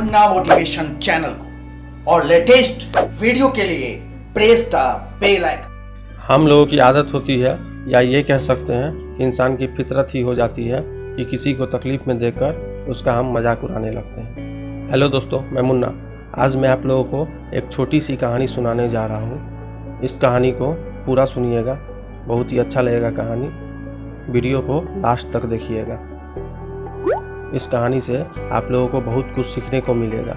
Munna motivation channel को और latest video के लिए प्रेस द बेल आइकन। हम लोगों की आदत होती है या ये कह सकते हैं कि इंसान की फितरत ही हो जाती है कि किसी को तकलीफ़ में देखकर उसका हम मजाक उड़ाने लगते हैं। हेलो दोस्तों, मैं मुन्ना। आज मैं आप लोगों को एक छोटी सी कहानी सुनाने जा रहा हूँ। इस कहानी को पूरा सुनिएगा, बहुत ही अच्छा लगेगा कहानी। वीडियो को लास्ट तक देखिएगा। इस कहानी से आप लोगों को बहुत कुछ सीखने को मिलेगा।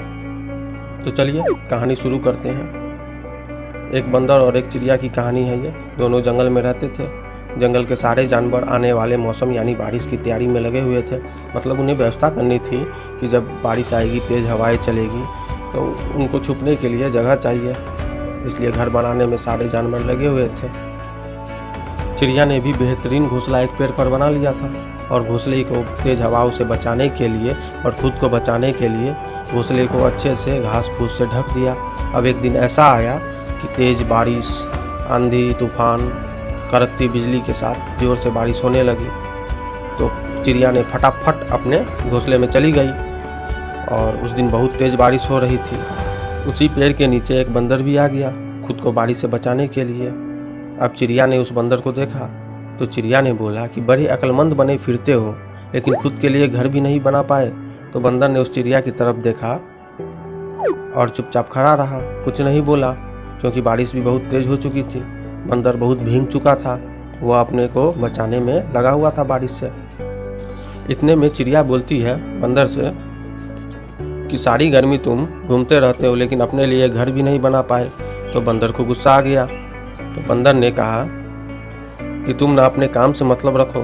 तो चलिए कहानी शुरू करते हैं। एक बंदर और एक चिड़िया की कहानी है ये। दोनों जंगल में रहते थे। जंगल के सारे जानवर आने वाले मौसम यानी बारिश की तैयारी में लगे हुए थे। मतलब उन्हें व्यवस्था करनी थी कि जब बारिश आएगी, तेज़ हवाएं चलेगी तो उनको छुपने के लिए जगह चाहिए, इसलिए घर बनाने में सारे जानवर लगे हुए थे। चिड़िया ने भी बेहतरीन घोंसला एक पेड़ पर बना लिया था और घोंसले को तेज़ हवाओं से बचाने के लिए और खुद को बचाने के लिए घोंसले को अच्छे से घास फूस से ढक दिया। अब एक दिन ऐसा आया कि तेज़ बारिश, आंधी, तूफान, कड़कती बिजली के साथ ज़ोर से बारिश होने लगी। तो चिड़िया ने फटाफट अपने घोंसले में चली गई और उस दिन बहुत तेज़ बारिश हो रही थी। उसी पेड़ के नीचे एक बंदर भी आ गया खुद को बारिश से बचाने के लिए। अब चिड़िया ने उस बंदर को देखा तो चिड़िया ने बोला कि बड़े अक्लमंद बने फिरते हो, लेकिन खुद के लिए घर भी नहीं बना पाए। तो बंदर ने उस चिड़िया की तरफ देखा और चुपचाप खड़ा रहा, कुछ नहीं बोला, क्योंकि बारिश भी बहुत तेज़ हो चुकी थी। बंदर बहुत भीग चुका था, वह अपने को बचाने में लगा हुआ था बारिश से। इतने में चिड़िया बोलती है बंदर से कि सारी गर्मी तुम घूमते रहते हो लेकिन अपने लिए घर भी नहीं बना पाए। तो बंदर को गुस्सा आ गया। तो बंदर ने कहा कि तुम ना अपने काम से मतलब रखो,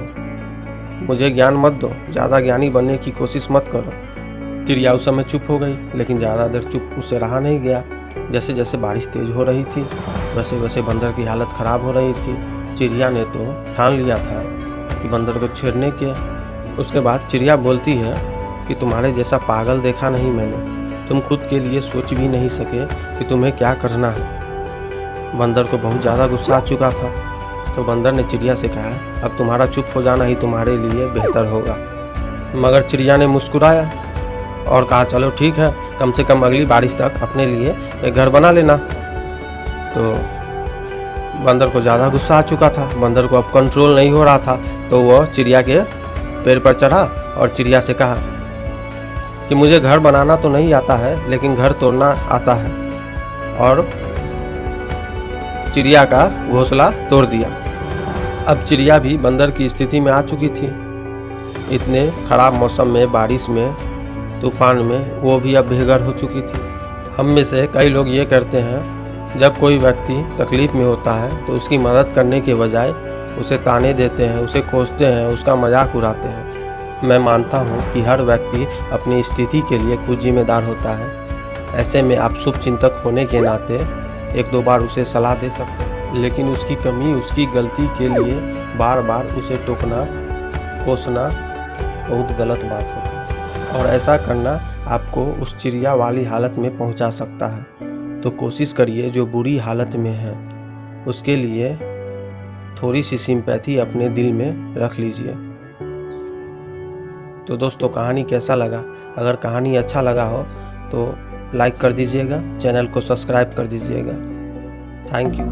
मुझे ज्ञान मत दो, ज़्यादा ज्ञानी बनने की कोशिश मत करो। चिड़िया उस समय चुप हो गई, लेकिन ज़्यादा देर चुप उससे रहा नहीं गया। जैसे जैसे बारिश तेज़ हो रही थी वैसे वैसे बंदर की हालत ख़राब हो रही थी। चिड़िया ने तो ठान लिया था कि बंदर को छेड़ने के। उसके बाद चिड़िया बोलती है कि तुम्हारे जैसा पागल देखा नहीं मैंने, तुम खुद के लिए सोच भी नहीं सके कि तुम्हें क्या करना है। बंदर को बहुत ज़्यादा गुस्सा आ चुका था। तो बंदर ने चिड़िया से कहा, अब तुम्हारा चुप हो जाना ही तुम्हारे लिए बेहतर होगा। मगर चिड़िया ने मुस्कुराया और कहा, चलो ठीक है, कम से कम अगली बारिश तक अपने लिए एक घर बना लेना। तो बंदर को ज़्यादा गुस्सा आ चुका था। बंदर को अब कंट्रोल नहीं हो रहा था, तो वह चिड़िया के पेड़ पर चढ़ा और चिड़िया से कहा कि मुझे घर बनाना तो नहीं आता है, लेकिन घर तोड़ना आता है। और चिड़िया का घोंसला तोड़ दिया। अब चिड़िया भी बंदर की स्थिति में आ चुकी थी। इतने खराब मौसम में, बारिश में, तूफान में वो भी अब बेघर हो चुकी थी। हम में से कई लोग ये करते हैं, जब कोई व्यक्ति तकलीफ़ में होता है तो उसकी मदद करने के बजाय उसे ताने देते हैं, उसे कोसते हैं, उसका मजाक उड़ाते हैं। मैं मानता हूँ कि हर व्यक्ति अपनी स्थिति के लिए खुद जिम्मेदार होता है। ऐसे में आप शुभ चिंतक होने के नाते एक दो बार उसे सलाह दे सकते हैं, लेकिन उसकी कमी, उसकी गलती के लिए बार बार उसे टोकना, कोसना बहुत गलत बात होता है। और ऐसा करना आपको उस चिड़िया वाली हालत में पहुंचा सकता है। तो कोशिश करिए जो बुरी हालत में है उसके लिए थोड़ी सी सिंपैथी अपने दिल में रख लीजिए। तो दोस्तों, कहानी कैसा लगा? अगर कहानी अच्छा लगा हो तो लाइक कर दीजिएगा, चैनल को सब्सक्राइब कर दीजिएगा। Thank you.